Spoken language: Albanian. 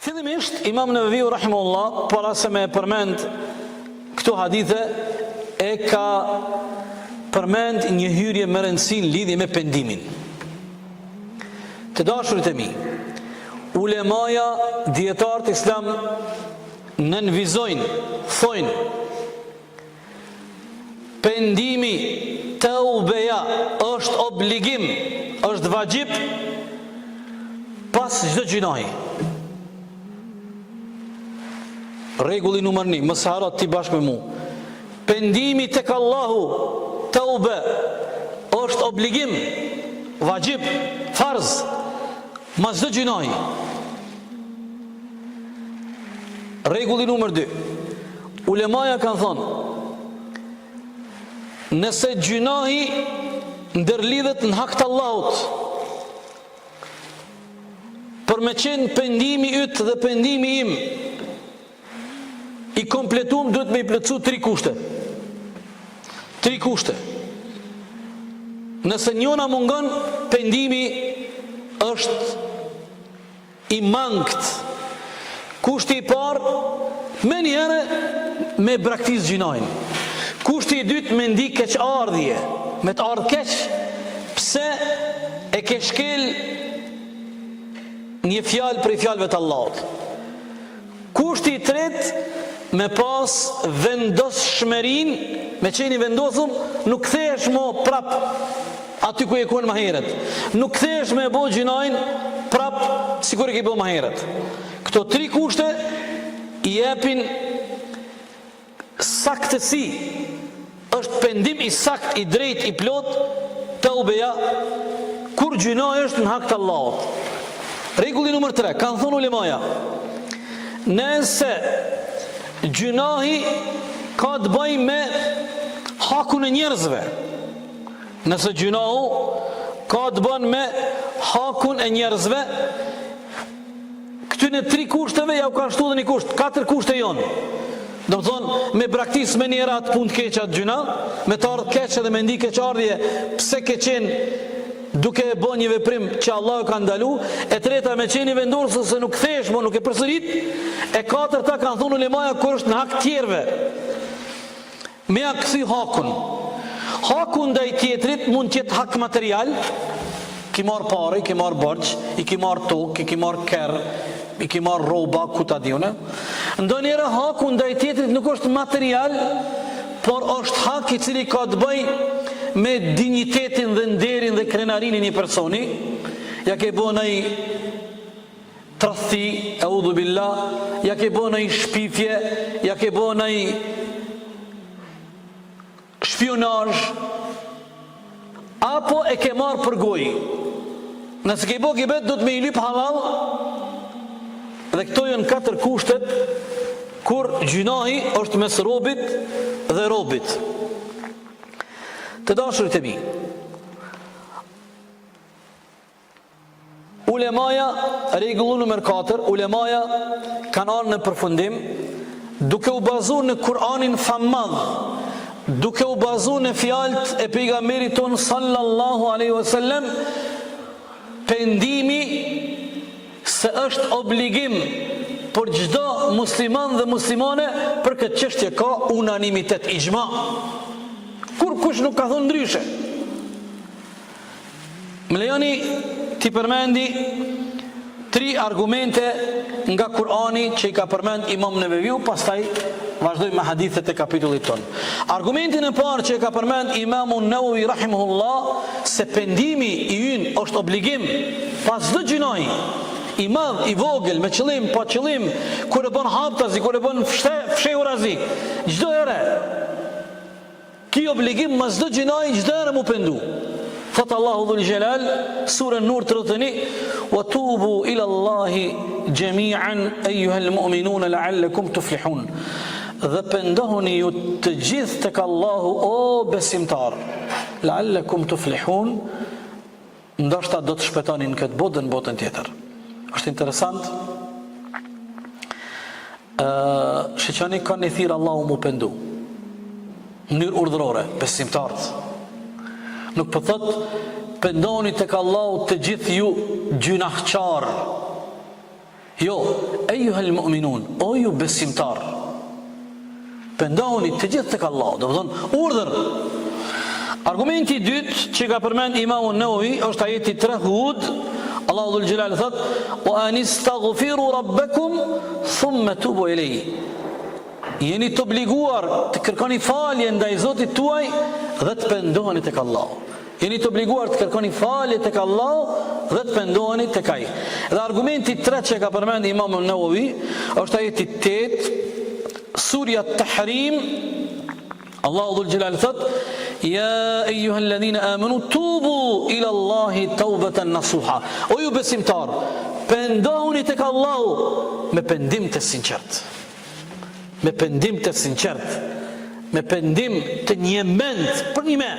Fillimisht, Imam Neveviu rahimahullah, para se me përmend këto hadithe, e ka përmend një hyrje më rëndësishme lidhje me pendimin. Të dashurit e mi, ulemaja, dietarët islam nënvizojnë, thojnë, pendimi taubeja është obligim, është vajib pas çdo gjunahi. Rregulli numër 1, mos harro ti bashkë me mua. Pendimi tek Allahu, taube, është obligim, vajib, farz, mas çdo gjunahi. Rregulli numër 2. Ulemaja kanë thonë, nëse gjunahi ndërlidhet në hak të Allahut, për me qenë pendimi yt dhe pendimi im i kompletuar, duhet me i plotësu 3 kushte. 3 kushte. Nëse njëna mungon, pendimi është i mangt. Kushti i parë, me njëherë me braktis gjinahin. Kushti i dytë, me ndi keqardhje, me të ardhë keq, pse e ke shkel një fjalë për i fjalëve të Allahut. Kushti i tretë, me pas vendos shmerin, me qeni vendosum, nuk kthehesh mo prap aty ku e kuën më herët. Nuk kthehesh me bo gjinahin prap sikur e ke bo më herët. Këto 3 kushte i jepin saktësi, është pendim i sakt, i drejt, i plot, taubeja, kur gjinaj është në hak të Allahut. Rregulli numër 3, kanë thonë ulemaja, nëse gjunahi ka të bëj me hakun e njerëzve, nëse gjunahu ka të bën me hakun e njerëzve, këtyne 3 kushteve ja u ka shtu dhe një kusht, 4 kushte jonë. Do të thonë, me braktis me njëra atë punë të keqe atë gjuna, me të ardhë keqe dhe me ndi keqardhje, pse ke qenë duke e bo një veprim që Allah e ka ndalu, e treta me qeni vendosë se nuk thesh, mo nuk e përsërit, e 4ta kanë thonë ulemaja kur është në hak tjerve. Me a kësi hakun. Hakun ndaj tjetrit mund tjetë hak material, ki marë pare, i ki marë borç, i ki marë tokë, i ki marë kerë, i ki marë roba, ku ta diune. Ndo njëre hakun ndaj tjetrit nuk është material, por është hak i cili ka të bëj me dignitetin dhe nderin dhe krenarin e një personi. Ja ke bo në i tradhti, eudhu billah, ja ke bo në i shpifje, ja ke bo në i shpionazh, apo e ke marë për gojë. Nëse ke bo gibet, do të me i lyp halal, dhe këto janë 4 kushtet kur gjunahi është mes robit dhe robit. Të dashurit e mi, ulemaja, rregulli numër 4, ulemaja kanë ardhur në përfundim duke u bazuar në Kur'anin famadh, duke u bazuar në fjalët e pejgamberit ton sallallahu alaihi wasallam, pendimi se është obligim për çdo musliman dhe muslimane, për këtë çështje ka unanimitet, ijma. Kur kush nuk ka thonë ndryshe. Më lejoni ti përmendi 3 argumente nga Kur'ani që i ka përmend Imam Neveviu, pastaj vazhdojmë me hadithet e kapitullit ton. Argumentin e parë që i ka përmend Imamu Nevevi rahimahullah, se pendimi i ynë është obligim pas çdo gjunahi, i madh, i vogël, me qëllim, pa qëllim, kur e bën haptazi, kur e bën fshehurazi, çdo herë ki obligim mas çdo gjunahi, çdo herë mu pendu. Thot Allahu dhul Jalal, sura Nur 31, wa tubu ila Allahi jami'an ayyuhal mu'minun la'allakum tuflihun. Dhe pendohuni ju të gjithë tek Allahu, o besimtar, la'allakum tuflihun, ndoshta do të shpëtoni në këtë botë dhe në botën tjetër. Është interesant, shëqani ka një thirë Allahu mu pendu, në mënyrë urdhërore, besimtarët. Nuk po thot pendoni tek Allahu të gjithë ju gjunahçar, Jo, ejuhel mu'minun, o ju besimtar, pendohuni të gjithë tek Allahu, do të thonë urdhër. Argumenti i dytë që ka përmend Imamu Nawawi është ajeti 3 Hud, Allahu dhul Jalal thot: "Wa anistaghfiru rabbakum thumma tubu ilayhi." Jeni të obliguar të kërkoni falje ndaj Zotit tuaj dhe të pendoheni tek Allahu. Jeni të obliguar të kërkoni falje tek Allahu dhe të pendoheni tek Ai. Dhe argumenti i tretë që ka përmend Imamu Nawawi është ajeti 8, Surja Tahrim, Allahu dhul Jalal thot: "Ya ayyuhalladhina amanu tubu ila Allahi tawbatan nasuha." O ju besimtar, pendohuni tek Allahu me pendim të sinqert. Me pendim të sinqert, me pendim të një mend për një me.